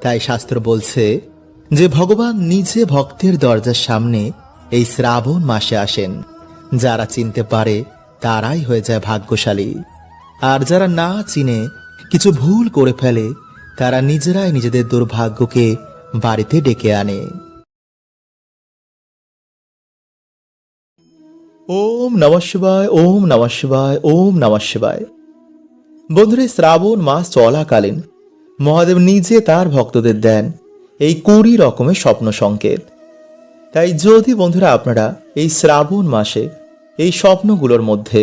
তাই শাস্ত্র বলছে যে ভগবান নিজে ভক্তের দরজার সামনে এই শ্রাবণ মাসে আসেন। যারা চিনতে পারে তারাই হয়ে যায় ভাগ্যশালী, আর যারা না চিনে কিছু ভুল করে ফেলে তারা নিজেরাই নিজেদের দুর্ভাগ্যকে বাড়িতে ডেকে আনে। ওম নমঃ শিবায়, ওম নমঃ শিবায়, ওম নমঃ শিবায়। বন্ধুরা, শ্রাবণ মাস চলাকালীন মহাদেব নিজে তার ভক্তদের দেন এই 20 রকমের স্বপ্ন সংকেত। তাই যদি বন্ধুরা আপনারা এই শ্রাবণ মাসে এই স্বপ্নগুলোর মধ্যে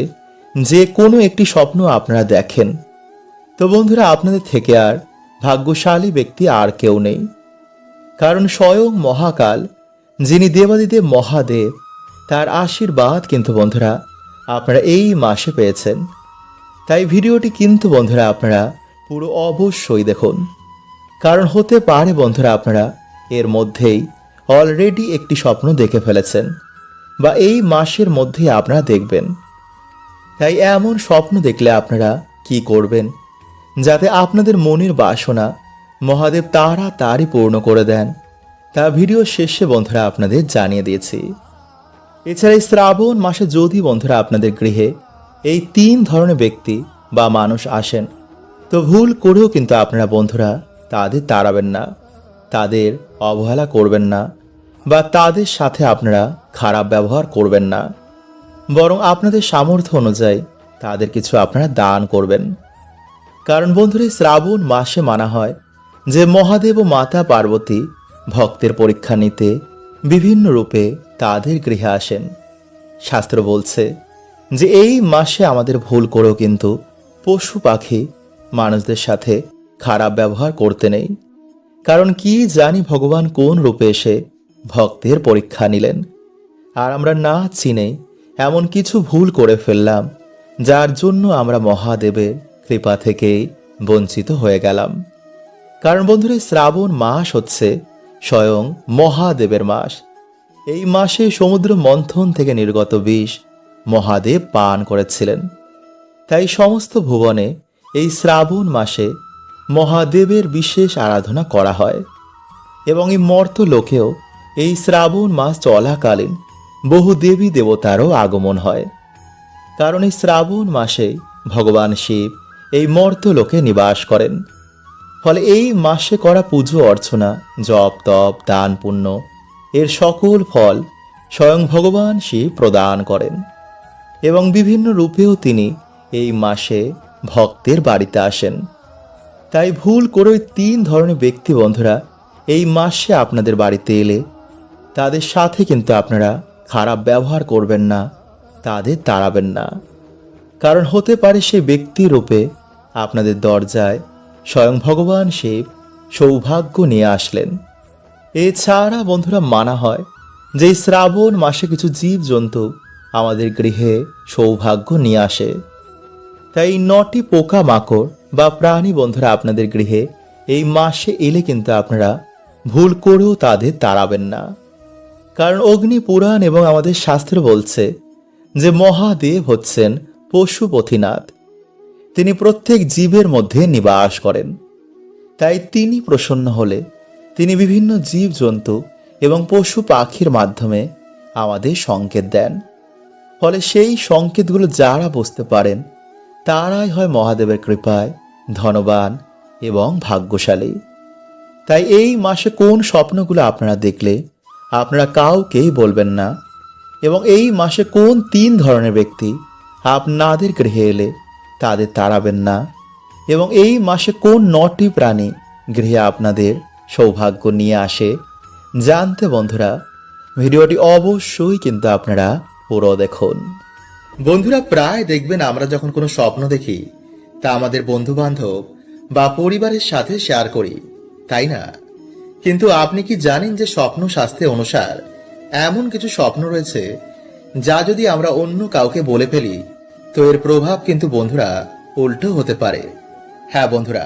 যে কোনো একটি স্বপ্ন আপনারা দেখেন, তো বন্ধুরা আপনাদের থেকে আর ভাগ্যশালী ব্যক্তি আর কেউ নেই। কারণ স্বয়ং মহাকাল, যিনি দেবাদিদেব মহাদেব, তার আশীর্বাদ কিন্তু বন্ধুরা আপনারা এই মাসে পেয়েছেন। তাই ভিডিওটি কিন্তু বন্ধুরা আপনারা পুরো অবশ্যই দেখুন, কারণ হতে পারে বন্ধুরা আপনারা এর মধ্যেই অলরেডি একটি স্বপ্ন দেখে ফেলেছেন, বা এই মাসের মধ্যেই আপনারা দেখবেন। তাই এমন স্বপ্ন দেখলে আপনারা কি করবেন, যাতে আপনাদের মনের বাসনা মহাদেব তাড়াতাড়ি পূর্ণ করে দেন, তা ভিডিও শেষে বন্ধুরা আপনাদের জানিয়ে দিয়েছি। এছাড়া এই শ্রাবণ মাসে যদি বন্ধুরা আপনাদের গৃহে এই 3 ধরনের ব্যক্তি বা মানুষ আসেন, তো ভুল করেও কিন্তু আপনারা বন্ধুরা তাদের তাড়াবেন না, তাদের অবহেলা করবেন না, বা তাদের সাথে আপনারা খারাপ ব্যবহার করবেন না। বরং আপনাদের সামর্থ্য অনুযায়ী তাদের কিছু আপনারা দান করবেন। কারণ বন্ধুরা এই শ্রাবণ মাসে মানা হয় যে মহাদেব ও মাতা পার্বতী ভক্তের পরীক্ষা নিতে বিভিন্ন রূপে তাদের গৃহে আসেন। শাস্ত্র বলছে যে এই মাসে আমাদের ভুল করেও কিন্তু পশু পাখি মানুষদের সাথে খারাপ ব্যবহার করতে নেই। কারণ কি জানি ভগবান কোন রূপে এসে ভক্তের পরীক্ষা নিলেন, আর আমরা না চিনে এমন কিছু ভুল করে ফেললাম যার জন্য আমরা মহাদেবের কৃপা থেকেই বঞ্চিত হয়ে গেলাম। কারণ বন্ধুরা শ্রাবণ মাস হচ্ছে স্বয়ং মহাদেবের মাস। এই মাসে সমুদ্র মন্থন থেকে নির্গত বিষ মহাদেব পান করেছিলেন। তাই সমস্ত ভুবনে এই শ্রাবণ মাসে মহাদেবের বিশেষ আরাধনা করা হয়, এবং এই মর্ত লোকেও এই শ্রাবণ মাস চলাকালীন বহু দেবী দেবতারও আগমন হয়। কারণ এই শ্রাবণ মাসে ভগবান শিব এই মর্ত লোকে নিবাস করেন। ফলে এই মাসে করা পুজো অর্চনা, জপ তপ, দান পুণ্য এর সকল ফল স্বয়ং ভগবান শিব প্রদান করেন, এবং বিভিন্ন রূপেও তিনি এই মাসে ভক্তের বাড়িতে আসেন। তাই ভুল করে 3 ধরনের ব্যক্তি বন্ধুরা এই মাসে আপনাদের বাড়িতে এলে তাদের সাথে কিন্তু আপনারা খারাপ ব্যবহার করবেন না, তাদের তাড়াবেন না। কারণ হতে পারে সেই ব্যক্তি রূপে আপনাদের দরজায় স্বয়ং ভগবান শিব সৌভাগ্য নিয়ে আসলেন। এছাড়া বন্ধুরা মানা হয় যে শ্রাবণ মাসে কিছু জীবজন্তু আমাদের গৃহে সৌভাগ্য নিয়ে আসে। তাই 9টি পোকা মাকড় বা প্রাণী বন্ধুরা আপনাদের গৃহে এই মাসে এলে কিন্তু আপনারা ভুল করেও তাদের তাড়াবেন না। কারণ অগ্নি পুরাণ এবং আমাদের শাস্ত্র বলছে যে মহাদেব হচ্ছেন পশুপতিনাথ, তিনি প্রত্যেক জীবের মধ্যে নিবাস করেন। তাই তিনি প্রসন্ন হলে তিনি বিভিন্ন জীবজন্তু এবং পশু পাখির মাধ্যমে আমাদের সংকেত দেন। ফলে সেই সংকেতগুলো যারা বুঝতে পারেন তারাই হয় মহাদেবের কৃপায় ধনবান এবং ভাগ্যশালী। তাই এই মাসে কোন স্বপ্নগুলো আপনারা দেখলে আপনারা কাউকেই বলবেন না, এবং এই মাসে কোন 3 ধরনের ব্যক্তি আপনাদের গৃহে এলে তাদের তাড়াবেন না, এবং এই মাসে কোন 9টি প্রাণী গৃহে আপনাদের সৌভাগ্য নিয়ে আসে জানতে বন্ধুরা ভিডিওটি অবশ্যই কিন্তু আপনারা পুরো দেখুন। বন্ধুরা, প্রায় দেখবেন আমরা যখন কোনো স্বপ্ন দেখি তা আমাদের বন্ধু বান্ধব বা পরিবারের সাথে শেয়ার করি, তাই না? কিন্তু আপনি কি জানেন যে স্বপ্ন শাস্ত্রে অনুসার এমন কিছু স্বপ্ন রয়েছে যা যদি আমরা অন্য কাউকে বলে ফেলি তো এর প্রভাব কিন্তু বন্ধুরা উল্টো হতে পারে। হ্যাঁ বন্ধুরা,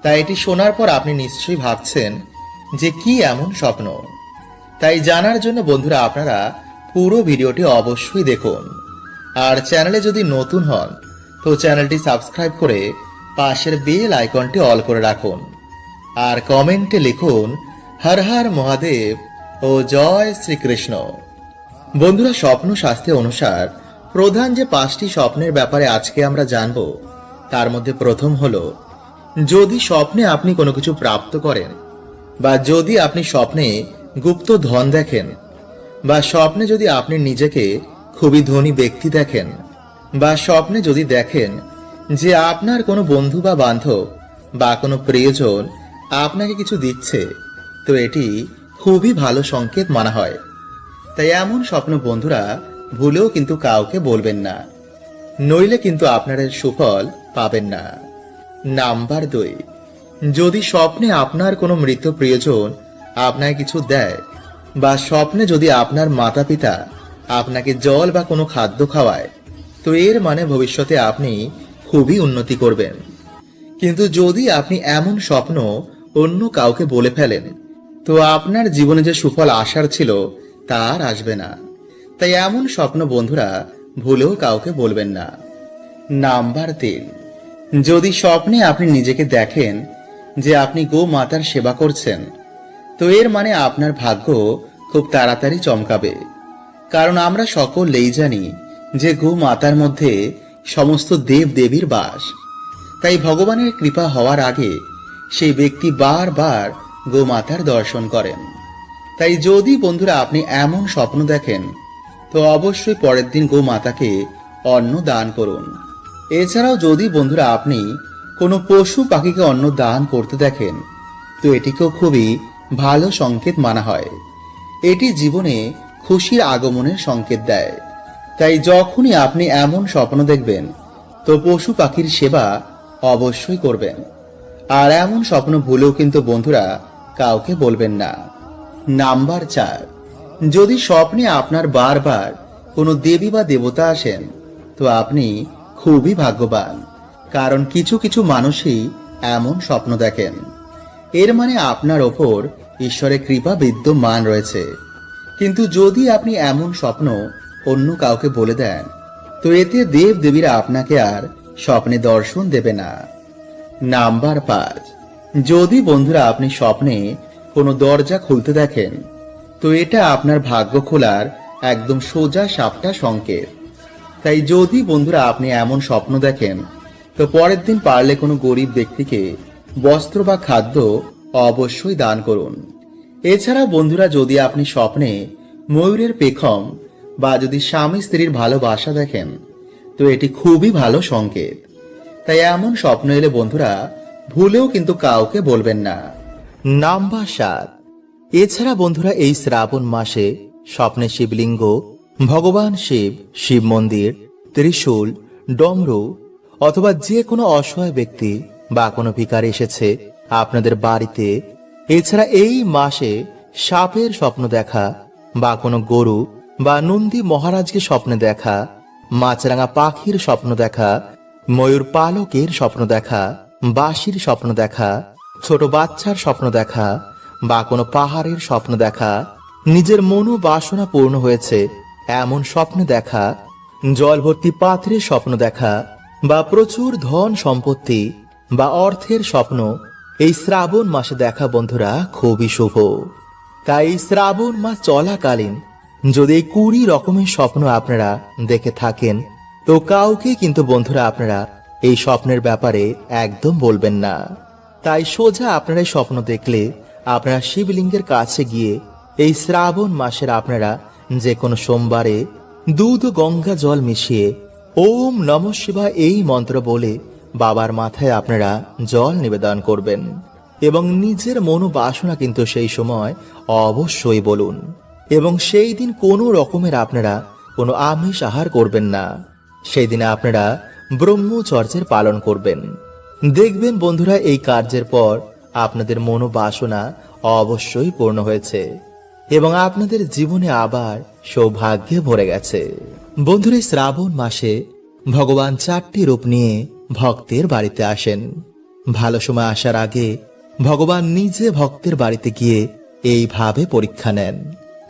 তাই এটি শোনার পর আপনি নিশ্চয়ই ভাবছেন যে কি এমন স্বপ্ন। তাই জানার জন্য বন্ধুরা আপনারা পুরো ভিডিওটি অবশ্যই দেখুন, আর চ্যানেলে যদি নতুন হন তো চ্যানেলটি সাবস্ক্রাইব করে পাশের বেল আইকনটি অল করে রাখুন, আর কমেন্টে লিখুন হর হর মহাদেব ও জয় শ্রীকৃষ্ণ। বন্ধুরা, স্বপ্ন শাস্ত্র অনুসার প্রধান যে 5টি স্বপ্নের ব্যাপারে আজকে আমরা জানব, তার মধ্যে প্রথম হলো যদি স্বপ্নে আপনি কোনো কিছু প্রাপ্ত করেন, বা যদি আপনি স্বপ্নে গুপ্ত ধন দেখেন, বা স্বপ্নে যদি আপনি নিজেকে খুবই ধনী ব্যক্তি দেখেন, বা স্বপ্নে যদি দেখেন যে আপনার কোনো বন্ধু বা বান্ধব বা কোনো প্রিয়জন আপনাকে কিছু দিচ্ছে, তো এটি খুবই ভালো সংকেত মানা হয়। তাই এমন স্বপ্ন বন্ধুরা ভুলেও কিন্তু কাউকে বলবেন না, নইলে কিন্তু আপনারা সুফল পাবেন না। নাম্বার 2, যদি স্বপ্নে আপনার কোনো মৃত প্রিয়জন আপনাকে কিছু দেয়, বা স্বপ্নে যদি আপনার মাতা পিতা আপনাকে জল বা কোনো খাদ্য খাওয়ায়, তো এর মানে ভবিষ্যতে আপনি খুবই উন্নতি করবেন। কিন্তু যদি আপনি এমন স্বপ্ন অন্য কাউকে বলে ফেলেন, তো আপনার জীবনে যে সুফল আসার ছিল তা আর আসবে না। তাই এমন স্বপ্ন বন্ধুরা ভুলেও কাউকে বলবেন না। নাম্বার 3, যদি স্বপ্নে আপনি নিজেকে দেখেন যে আপনি গো মাতার সেবা করছেন, তো এর মানে আপনার ভাগ্য খুব তাড়াতাড়ি চমকাবে। কারণ আমরা সকলেই জানি যে গো মাতার মধ্যে সমস্ত দেব দেবীর বাস। তাই ভগবানের কৃপা হওয়ার আগে সেই ব্যক্তি বারবার গো মাতার দর্শন করেন। তাই যদি বন্ধুরা আপনি এমন স্বপ্ন দেখেন, তো অবশ্যই পরের দিন গো মাতাকে অন্ন দান করুন। এছাড়াও যদি বন্ধুরা আপনি কোনো পশু পাখিকে অন্ন দান করতে দেখেন, তো এটিকেও খুবই ভালো সংকেত মানা হয়। এটি জীবনে খুশির আগমনের সংকেত দেয়। তাই যখনই আপনি এমন স্বপ্ন দেখবেন, তো পশু পাখির সেবা অবশ্যই করবেন। আর এমন স্বপ্ন ভুলেও কিন্তু বন্ধুরা কাউকে বলবেন না। নাম্বার 4, যদি স্বপ্নে আপনার বারবার কোনো দেবী বা দেবতা আসেন, তো আপনি খুবই ভাগ্যবান। কারণ কিছু কিছু মানুষই এমন স্বপ্ন দেখেন। এর মানে আপনার ওপর ঈশ্বরের কৃপা বিদ্যমান রয়েছে। কিন্তু যদি আপনি এমন স্বপ্ন অন্য কাউকে বলে দেন, তো এতে দেব দেবীরা আপনাকে আর স্বপ্নে দর্শন দেবে না। নাম্বার 5, যদি বন্ধুরা আপনি স্বপ্নে কোনো দরজা খুলতে দেখেন, তো এটা আপনার ভাগ্য খোলার একদম সোজা সাপটা সংকেত। তাই যদি বন্ধুরা আপনি এমন স্বপ্ন দেখেন, তো পরের দিন পারলে কোনো গরিব ব্যক্তিকে বস্ত্র বা খাদ্য অবশ্যই দান করুন। এছাড়া বন্ধুরা যদি আপনি স্বপ্নে ময়ূরের পেখম বা যদি স্বামী স্ত্রীর ভালোবাসা দেখেন, তো এটি খুবই ভালো সংকেত। তাই এমন স্বপ্ন এলে বন্ধুরা ভুলেও কিন্তু কাউকে বলবেন না। নাম্বার 7, এছাড়া বন্ধুরা এই শ্রাবণ মাসে স্বপ্নে শিবলিঙ্গ, ভগবান শিব, শিব মন্দির, ত্রিশূল, ডমরু অথবা যে কোনো অসহায় ব্যক্তি বা কোনো ভিখারি এসেছে আপনাদের বাড়িতে, এছাড়া এই মাসে সাপের স্বপ্ন দেখা, বা কোনো গরু বা নন্দী মহারাজকে স্বপ্নে দেখা, মাছরাঙা পাখির স্বপ্ন দেখা, ময়ূর পালকের স্বপ্ন দেখা, বাঁশির স্বপ্ন দেখা, ছোট বাচ্চার স্বপ্ন দেখা, বা কোনো পাহাড়ের স্বপ্ন দেখা, নিজের মনোবাসনা পূর্ণ হয়েছে এমন স্বপ্ন দেখা, জল ভর্তি পাত্রের স্বপ্ন দেখা, বা প্রচুর ধন সম্পত্তি বা অর্থের স্বপ্ন এই শ্রাবণ মাসে দেখা বন্ধুরা খুবই শুভ। তাই শ্রাবণ মাস চলাকালীন যদি এই 20 রকমের স্বপ্ন আপনারা দেখে থাকেন, তো কাউকে কিন্তু বন্ধুরা আপনারা এই স্বপ্নের ব্যাপারে একদম বলবেন না। তাই সোজা আপনারা এই স্বপ্ন দেখলে আপনারা শিবলিঙ্গের কাছে গিয়ে এই শ্রাবণ মাসের আপনারা যে কোনো সোমবারে দুধ ও গঙ্গা জল মিশিয়ে ওম নমঃ শিবায় এই মন্ত্র বলে বাবার মাথায় আপনারা জল নিবেদন করবেন এবং নিজের মনোবাসনা কিন্তু সেই সময় অবশ্যই বলুন। এবং সেই দিন কোনো রকমের আপনারা কোনো আমিষ আহার করবেন না। সেই দিনে আপনারা ব্রহ্মচর্যের পালন করবেন। দেখবেন বন্ধুরা এই কার্যের পর আপনাদের মনোবাসনা অবশ্যই পূর্ণ হয়েছে এবং আপনাদের জীবনে আবার সৌভাগ্যে ভরে গেছে। বন্ধুরা, শ্রাবণ মাসে ভগবান 4টি রূপ নিয়ে ভক্তের বাড়িতে আসেন। ভালো সময় আসার আগে ভগবান নিজে ভক্তের বাড়িতে গিয়ে এইভাবে পরীক্ষা নেন।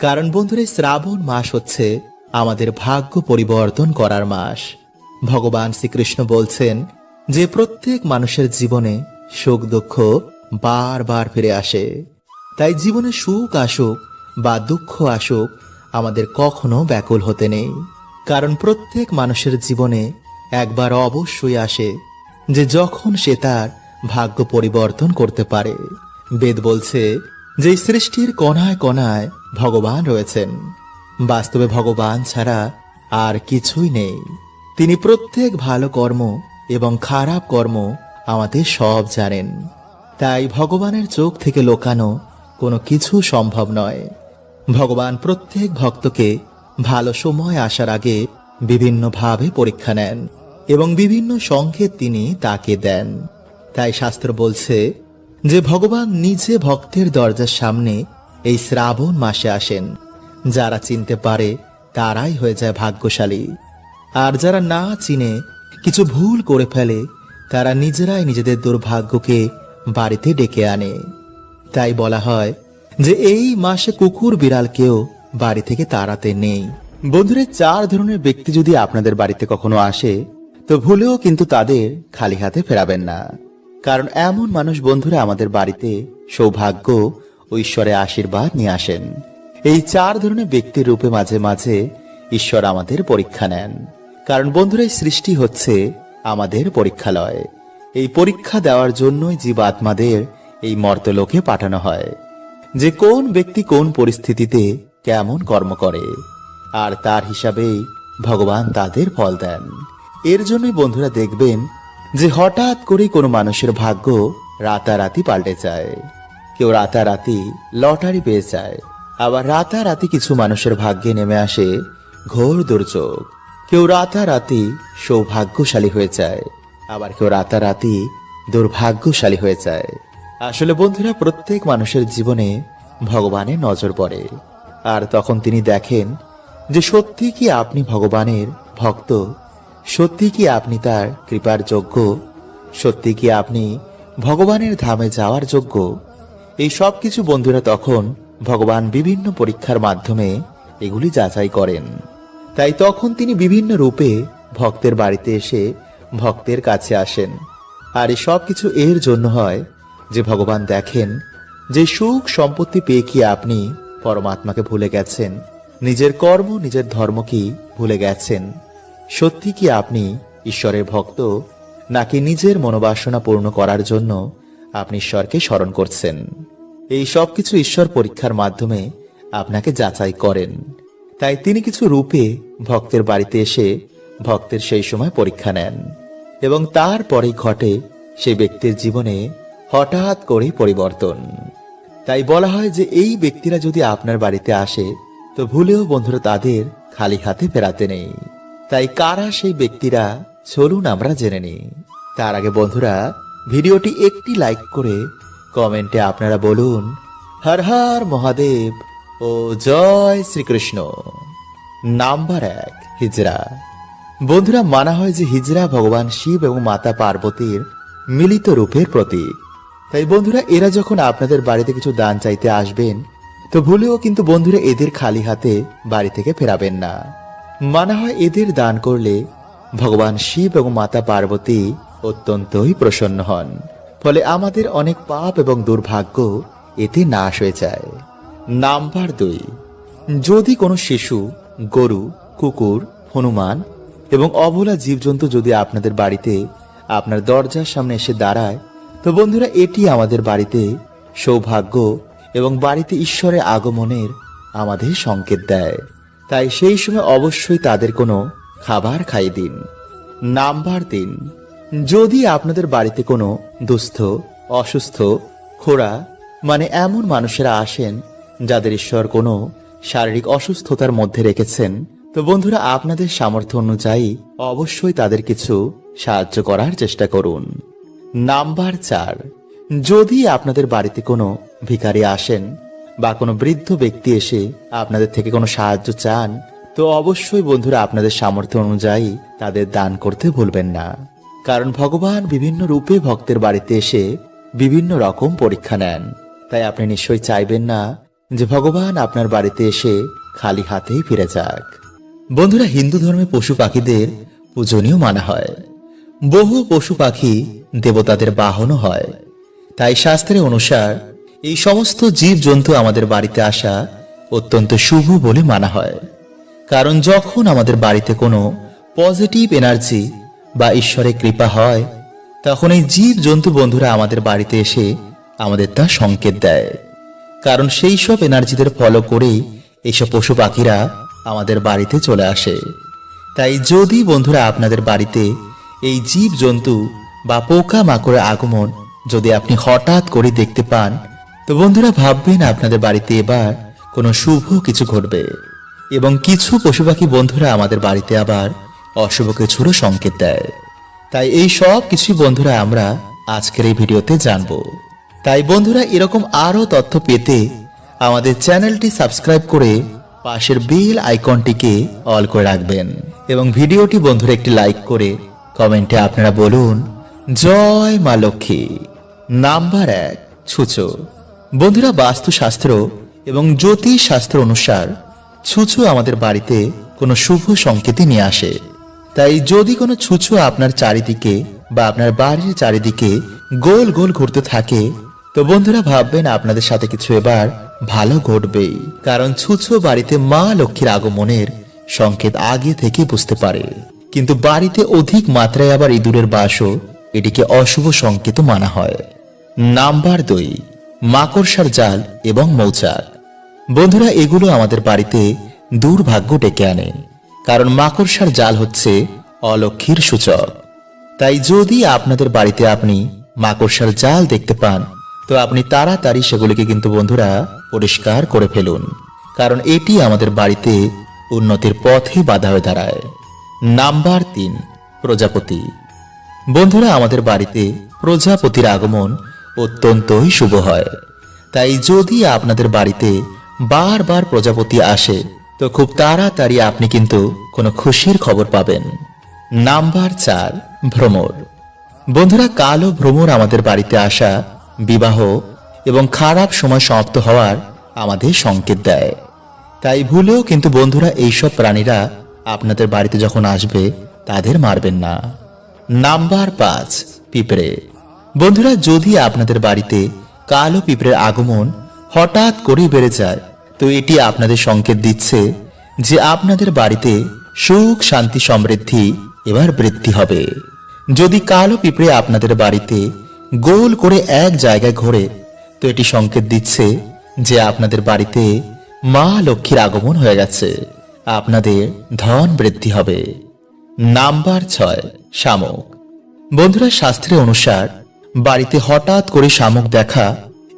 কারণ বন্ধুরা, শ্রাবণ মাস হচ্ছে আমাদের ভাগ্য পরিবর্তন করার মাস। ভগবান শ্রীকৃষ্ণ বলছেন যে প্রত্যেক মানুষের জীবনে সুখ দুঃখ বারবার ফিরে আসে। তাই জীবনে সুখ আসুক বা দুঃখ আসুক, আমাদের কখনো ব্যাকুল হতে নেই। কারণ প্রত্যেক মানুষের জীবনে একবার অবশ্যই আসে যে যখন সে তার ভাগ্য পরিবর্তন করতে পারে। বেদ বলছে যে এই সৃষ্টির কণায় কণায় ভগবান রয়েছেন। বাস্তবে ভগবান ছাড়া আর কিছুই নেই। তিনি প্রত্যেক ভালো কর্ম এবং খারাপ কর্ম আমাদের সব জানেন। তাই ভগবানের চোখ থেকে লুকানো কোনো কিছু সম্ভব নয়। ভগবান প্রত্যেক ভক্তকে ভালো সময় আসার আগে বিভিন্নভাবে পরীক্ষা নেন এবং বিভিন্ন সংকেত তিনি তাকে দেন। তাই শাস্ত্র বলছে যে ভগবান নিজে ভক্তের দরজার সামনে এই শ্রাবণ মাসে আসেন। যারা চিনতে পারে তারাই হয়ে যায় ভাগ্যশালী, আর যারা না চিনে কিছু ভুল করে ফেলে তারা নিজেরাই নিজেদের দুর্ভাগ্যকে বাড়িতে ডেকে আনে। তাই বলা হয় যে এই মাসে কুকুর বিড়ালকেও বাড়ি থেকে তাড়াতে নেই। বন্ধুরা, 4 ধরনের ব্যক্তি যদি আপনাদের বাড়িতে কখনো আসে তো ভুলেও কিন্তু তাদের খালি হাতে ফেরাবেন না। কারণ এমন মানুষ বন্ধুরা আমাদের বাড়িতে সৌভাগ্য ও ঈশ্বরের আশীর্বাদ নিয়ে আসেন। এই 4 ধরনের ব্যক্তির রূপে মাঝে মাঝে ঈশ্বর আমাদের পরীক্ষা নেন। কারণ বন্ধুরা, এই সৃষ্টি হচ্ছে আমাদের পরীক্ষালয়। এই পরীক্ষা দেওয়ার জন্যই জীবাত্মাদের এই মর্তলোকে পাঠানো হয়, যে কোন ব্যক্তি কোন পরিস্থিতিতে কেমন কর্ম করে, আর তার হিসাবেই ভগবান তাদের ফল দেন। এর জন্যই বন্ধুরা দেখবেন যে হঠাৎ করেই কোনো মানুষের ভাগ্য রাতারাতি পাল্টে যায়। কেউ রাতারাতি লটারি পেয়ে যায়, আবার রাতারাতি কিছু মানুষের ভাগ্যে নেমে আসে ঘোর দুর্যোগ। কেউ রাতারাতি সৌভাগ্যশালী হয়ে যায়, আবার কেউ রাতারাতি দুর্ভাগ্যশালী হয়ে যায়। আসলে বন্ধুরা, প্রত্যেক মানুষের জীবনে ভগবানের নজর পড়ে, আর তখন তিনি দেখেন যে সত্যি কি আপনি ভগবানের ভক্ত, সত্যি কি আপনি তার কৃপার যোগ্য, সত্যি কি আপনি ভগবানের ধামে যাওয়ার যোগ্য। এই সব কিছু বন্ধুরা তখন ভগবান বিভিন্ন পরীক্ষার মাধ্যমে এগুলি যাচাই করেন। তাই তখন তিনি বিভিন্ন রূপে ভক্তের বাড়িতে এসে ভক্তের কাছে আসেন। আর এই সব কিছু এর জন্য হয় যে ভগবান দেখেন যে সুখ সম্পত্তি পেয়ে কি আপনি পরমাত্মাকে ভুলে গেছেন, নিজের কর্ম নিজের ধর্ম কি ভুলে গেছেন, সত্যি কি আপনি ঈশ্বরের ভক্ত, নাকি নিজের মনোবাসনা পূর্ণ করার জন্য আপনি ঈশ্বরকে স্মরণ করছেন। এই সব কিছু ঈশ্বর পরীক্ষার মাধ্যমে আপনাকে যাচাই করেন। তাই তিনি কিছু রূপে ভক্তের বাড়িতে এসে ভক্তের সেই সময় পরীক্ষা নেন, এবং তারপরেই ঘটে সেই ব্যক্তির জীবনে হঠাৎ করে পরিবর্তন। তাই বলা হয় যে এই ব্যক্তিরা যদি আপনার বাড়িতে আসে তো ভুলেও বন্ধুরা তাদের খালি হাতে ফেরাতে নেই। তাই কারা সেই ব্যক্তিরা, চলুন আমরা জেনে নিই। তার আগে বন্ধুরা, ভিডিওটি একটি লাইক করে কমেন্টে আপনারা বলুন হর হর মহাদেব ও জয় শ্রীকৃষ্ণ। নাম্বার 1, হিজরা। বন্ধুরা, মানা হয় যে হিজরা ভগবান শিব এবং মাতা পার্বতীর মিলিত রূপের প্রতীক। তাই বন্ধুরা, এরা যখন আপনাদের বাড়িতে কিছু দান চাইতে আসবেন তো ভুলেও কিন্তু বন্ধুরা এদের খালি হাতে বাড়ি থেকে ফেরাবেন না। মানা হয় এদের দান করলে ভগবান শিব এবং মাতা পার্বতী অত্যন্তই প্রসন্ন হন, ফলে আমাদের অনেক পাপ এবং দুর্ভাগ্য এতে নাশ হয়ে যায়। নাম্বার 2, যদি কোনো শিশু, গরু, কুকুর, হনুমান এবং অবলা জীবজন্তু যদি আপনাদের বাড়িতে আপনার দরজার সামনে এসে দাঁড়ায় তো বন্ধুরা এটি আমাদের বাড়িতে সৌভাগ্য এবং বাড়িতে ঈশ্বরের আগমনের আমাদের সংকেত দেয়। তাই সেই সময় অবশ্যই তাদের কোনো খাবার খাইয়ে দিন। নাম্বার 3, যদি আপনাদের বাড়িতে কোনো দুস্থ, অসুস্থ, খোড়া মানে এমন মানুষেরা আসেন যাদের ঈশ্বর কোনো শারীরিক অসুস্থতার মধ্যে রেখেছেন তো বন্ধুরা আপনাদের সামর্থ্য অনুযায়ী অবশ্যই তাদের কিছু সাহায্য করার চেষ্টা করুন। নাম্বার 4, যদি আপনাদের বাড়িতে কোনো ভিখারি আসেন বা কোনো বৃদ্ধ ব্যক্তি এসে আপনাদের থেকে কোনো সাহায্য চান তো অবশ্যই বন্ধুরা আপনাদের সামর্থ্য অনুযায়ী তাদের দান করতে ভুলবেন না। কারণ ভগবান বিভিন্ন রূপে ভক্তের বাড়িতে এসে বিভিন্ন রকম পরীক্ষা নেন। তাই আপনি নিশ্চয়ই চাইবেন না যে ভগবান আপনার বাড়িতে এসে খালি হাতেই ফিরে যাক। বন্ধুরা, হিন্দু ধর্মে পশু পাখিদের পূজনীয় মানা হয়। বহু পশু পাখি দেবতাদের বাহনও হয়। তাই শাস্ত্রে অনুসার এই সমস্ত জীবজন্তু আমাদের বাড়িতে আসা অত্যন্ত শুভ বলে মানা হয়। কারণ যখন আমাদের বাড়িতে কোনো পজিটিভ এনার্জি বা ঈশ্বরের কৃপা হয়, তখন এই জীবজন্তু বন্ধুরা আমাদের বাড়িতে এসে আমাদের তা সংকেত দেয়। কারণ সেই সব এনার্জিদের ফলো করেই এইসব পশু পাখিরা আমাদের বাড়িতে চলে আসে। তাই যদি বন্ধুরা আপনাদের বাড়িতে এই জীবজন্তু বা পোকা মাকড়ের আগমন যদি আপনি হঠাৎ করে দেখতে পান, তো বন্ধুরা ভাববেন আপনাদের বাড়িতে এবার কোনো শুভ কিছু ঘটবে। এবং কিছু পশু পাখি বন্ধুরা আমাদের বাড়িতে আবার অশুভ কিছুরও সংকেত দেয়। তাই এই সব কিছু বন্ধুরা আমরা আজকের এই ভিডিওতে জানবো। তাই বন্ধুরা এরকম আরো তথ্য পেতে আমাদের চ্যানেলটি সাবস্ক্রাইব করে পাশের বেল আইকনটিকে অল করে রাখবেন এবং ভিডিওটি বন্ধুরা একটি লাইক করে কমেন্টে আপনারা বলুন জয় মা লক্ষ্মী। নাম্বার 1, ছুঁচো। বন্ধুরা বাস্তুশাস্ত্র এবং জ্যোতিষ শাস্ত্র অনুসার ছুঁচো আমাদের বাড়িতে কোনো শুভ সংকেতই নিয়ে আসে। তাই যদি কোনো ছুঁচো আপনার চারিদিকে বা আপনার বাড়ির চারিদিকে গোল গোল ঘুরতে থাকে, তো বন্ধুরা ভাববেন আপনাদের সাথে কিছু এবার ভালো ঘটবেই। কারণ ছুঁচো বাড়িতে মা লক্ষ্মীর আগমনের সংকেত আগে থেকে বুঝতে পারে। কিন্তু বাড়িতে অধিক মাত্রায় আবার ইঁদুরের বাসও এটিকে অশুভ সংকেত মানা হয়। নাম্বার 2, মাকড়সার জাল এবং মৌচাক। বন্ধুরা এগুলো আমাদের বাড়িতে দুর্ভাগ্য ডেকে আনে। কারণ মাকড়সার জাল হচ্ছে অলক্ষ্মীর সূচক। তাই যদি আপনাদের বাড়িতে আপনি মাকড়সার জাল দেখতে পান, তো আপনি তাড়াতাড়ি সেগুলিকে কিন্তু বন্ধুরা পরিষ্কার করে ফেলুন। কারণ এটি আমাদের বাড়িতে উন্নতির পথে বাধা হয়ে দাঁড়ায়। নাম্বার 3, প্রজাপতি। বন্ধুরা আমাদের বাড়িতে প্রজাপতির আগমন অত্যন্তই শুভ হয়। তাই যদি আপনাদের বাড়িতে বারবার প্রজাপতি আসে, তো খুব তাড়াতাড়ি আপনি কিন্তু কোনো খুশির খবর পাবেন। নাম্বার 4, ভ্রমর। বন্ধুরা কালো ভ্রমর আমাদের বাড়িতে আসা বিবাহ এবং খারাপ সময় সমাপ্ত হওয়ার আমাদের সংকেত দেয়। তাই ভুলেও কিন্তু বন্ধুরা এইসব প্রাণীরা আপনাদের বাড়িতে যখন আসবে তাদের মারবেন না। নাম্বার 5, পিঁপড়ে। বন্ধুরা যদি আপনাদের বাড়িতে কালো পিঁপড়ের আগমন হঠাৎ করেই বেড়ে যায়, তো এটি আপনাদের সংকেত দিচ্ছে যে আপনাদের বাড়িতে সুখ শান্তি সমৃদ্ধি এবার বৃদ্ধি হবে। যদি কালো পিঁপড়ে আপনাদের বাড়িতে গোল করে এক জায়গায় ঘোরে, তো এটি সংকেত দিচ্ছে যে আপনাদের বাড়িতে মা লক্ষ্মীর আগমন হয়ে গেছে, আপনাদের ধন বৃদ্ধি হবে। নাম্বার 6, শামুক। বন্ধুরা শাস্ত্রে অনুসার বাড়িতে হঠাৎ করে শামুক দেখা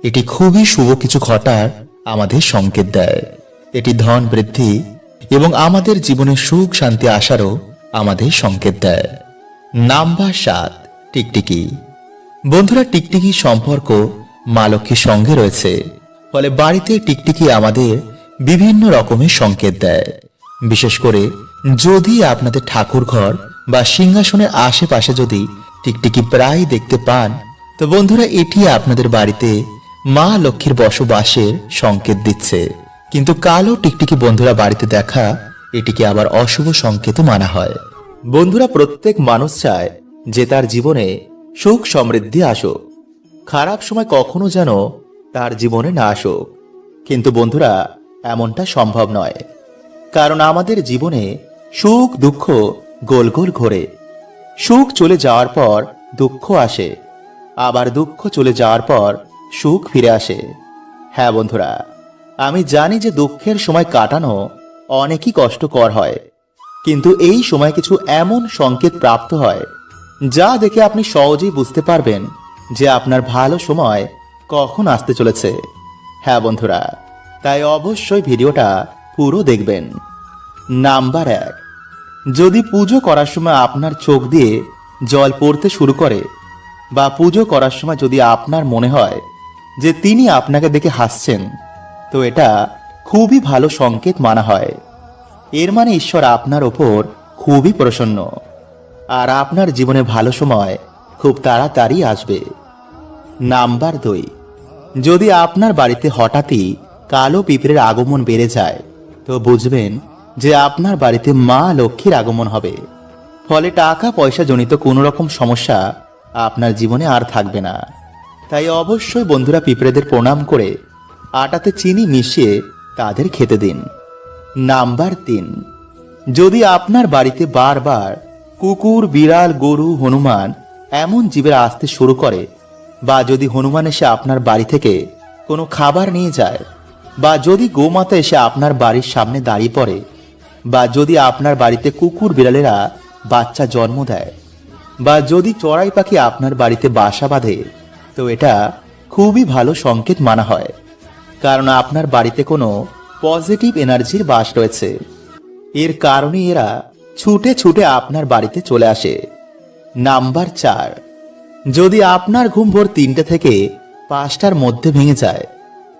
এটি খুবই শুভ কিছু ঘটার আমাদের সংকেত দেয়। এটি ধন বৃদ্ধি এবং আমাদের জীবনে সুখ শান্তি আসারও আমাদের সংকেত দেয়। নাম্বার 7, টিকটিকি। বন্ধুরা টিকটিকি সম্পর্ক মা লক্ষ্মীর সঙ্গে রয়েছে। ফলে বাড়িতে টিকটিকি আমাদের বিভিন্ন রকমের সংকেত দেয়। বিশেষ করে যদি আপনাদের ঠাকুর ঘর বা সিংহাসনের আশেপাশে যদি টিকটিকি প্রায় দেখতে পান, তো বন্ধুরা এটি আপনাদের বাড়িতে মা লক্ষ্মীর বসবাসের সংকেত দিচ্ছে। কিন্তু কালো টিকটিকি বন্ধুরা বাড়িতে দেখা এটিকে আবার অশুভ সংকেত মানা হয়। বন্ধুরা প্রত্যেক মানুষ চায় যে তার জীবনে সুখ সমৃদ্ধি আসুক, খারাপ সময় কখনো যেন তার জীবনে না আসুক। কিন্তু বন্ধুরা এমনটা সম্ভব নয়। কারণ আমাদের জীবনে সুখ দুঃখ গোল গোল ঘোরে। সুখ চলে যাওয়ার পর দুঃখ আসে, আবার দুঃখ চলে যাওয়ার পর সুখ ফিরে আসে। হ্যাঁ বন্ধুরা, আমি জানি যে দুঃখের সময় কাটানো অনেকই কষ্টকর হয়, কিন্তু এই সময় কিছু এমন সংকেত প্রাপ্ত হয় যা দেখে আপনি সহজেই বুঝতে পারবেন যে আপনার ভালো সময় কখন আসতে চলেছে। হ্যাঁ বন্ধুরা, তাই অবশ্যই ভিডিওটা পুরো দেখবেন। নাম্বার 1, যদি পুজো করার সময় আপনার চোখ দিয়ে জল পড়তে শুরু করে, বা পুজো করার সময় যদি আপনার মনে হয় যে তিনি আপনাকে দেখে হাসছেন, তো এটা খুবই ভালো সংকেত মানা হয়। এর মানে ঈশ্বর আপনার ওপর খুবই প্রসন্ন, আর আপনার জীবনে ভালো সময় খুব তাড়াতাড়ি আসবে। নাম্বার 2, যদি আপনার বাড়িতে হঠাৎই কালো পিঁপড়ের আগমন বেড়ে যায়, তো বুঝবেন যে আপনার বাড়িতে মা লক্ষ্মীর আগমন হবে। ফলে টাকা পয়সা জনিত কোনো রকম সমস্যা আপনার জীবনে আর থাকবে না। তাই অবশ্যই বন্ধুরা পিঁপড়েদের প্রণাম করে আটাতে চিনি মিশিয়ে তাদের খেতে দিন। নাম্বার 3, যদি আপনার বাড়িতে বারবার কুকুর, বিড়াল, গরু, হনুমান এমন জীবের আসতে শুরু করে, বা যদি হনুমান এসে আপনার বাড়ি থেকে কোনো খাবার নিয়ে যায়, বা যদি গোমাতা এসে আপনার বাড়ির সামনে দাঁড়িয়ে পড়ে, বা যদি আপনার বাড়িতে কুকুর বিড়ালেরা বাচ্চা জন্ম দেয়, বা যদি চড়াই পাখি আপনার বাড়িতে বাসা বাঁধে, তো এটা খুবই ভালো সংকেত মানা হয়, কারণ আপনার বাড়িতে কোনো পজিটিভ এনার্জির বাস রয়েছে। এর কারণে এরা ছুটে ছুটে আপনার বাড়িতে চলে আসে। নাম্বার 4, যদি আপনার ঘুম ভোর 3টে থেকে 5টার মধ্যে ভেঙে যায়,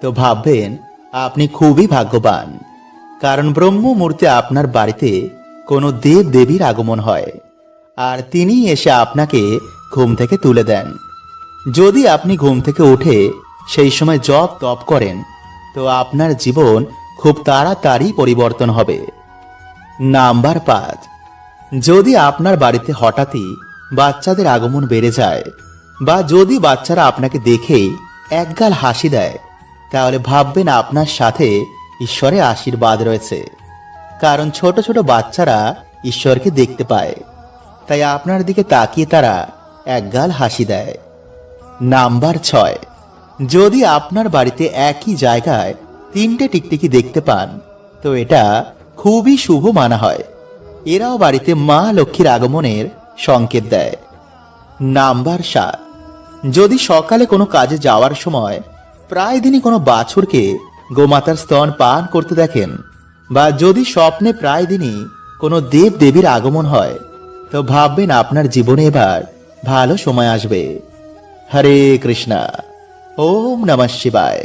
তো ভাববেন আপনি খুবই ভাগ্যবান, কারণ ব্রহ্ম মুহূর্তে আপনার বাড়িতে কোনো দেব দেবীর আগমন হয়, আর তিনি এসে আপনাকে ঘুম থেকে তুলে দেন। যদি আপনি ঘুম থেকে উঠে সেই সময় জপ তপ করেন, তো আপনার জীবন খুব তাড়াতাড়ি পরিবর্তন হবে। নাম্বার 5, যদি আপনার বাড়িতে হঠাৎই বাচ্চাদের আগমন বেড়ে যায়, বা যদি বাচ্চারা আপনাকে দেখেই একগাল হাসি দেয়, তাহলে ভাববেন আপনার সাথে ঈশ্বরের আশীর্বাদ রয়েছে, কারণ ছোট ছোট বাচ্চারা ঈশ্বরকে দেখতে পায়, তাই আপনার দিকে তাকিয়ে তারা একগাল হাসি দেয়। নাম্বার 6, যদি আপনার বাড়িতে একই জায়গায় 3টে টিকটিকি দেখতে পান, তো এটা খুবই শুভ মানা হয়। এরাও বাড়িতে মা লক্ষ্মীর আগমনের সংকেত দেয়। নাম্বার 7, যদি সকালে কোনো কাজে যাওয়ার সময় প্রায় দিনই কোনো বাছুরকে গোমাতার স্তন পান করতে দেখেন, বা যদি স্বপ্নে প্রায় দিনই কোনো দেব দেবীর আগমন হয়, তো ভাববেন আপনার জীবনে এবার ভালো সময় আসবে। হরে কৃষ্ণা। ওম নমঃ শিবায়।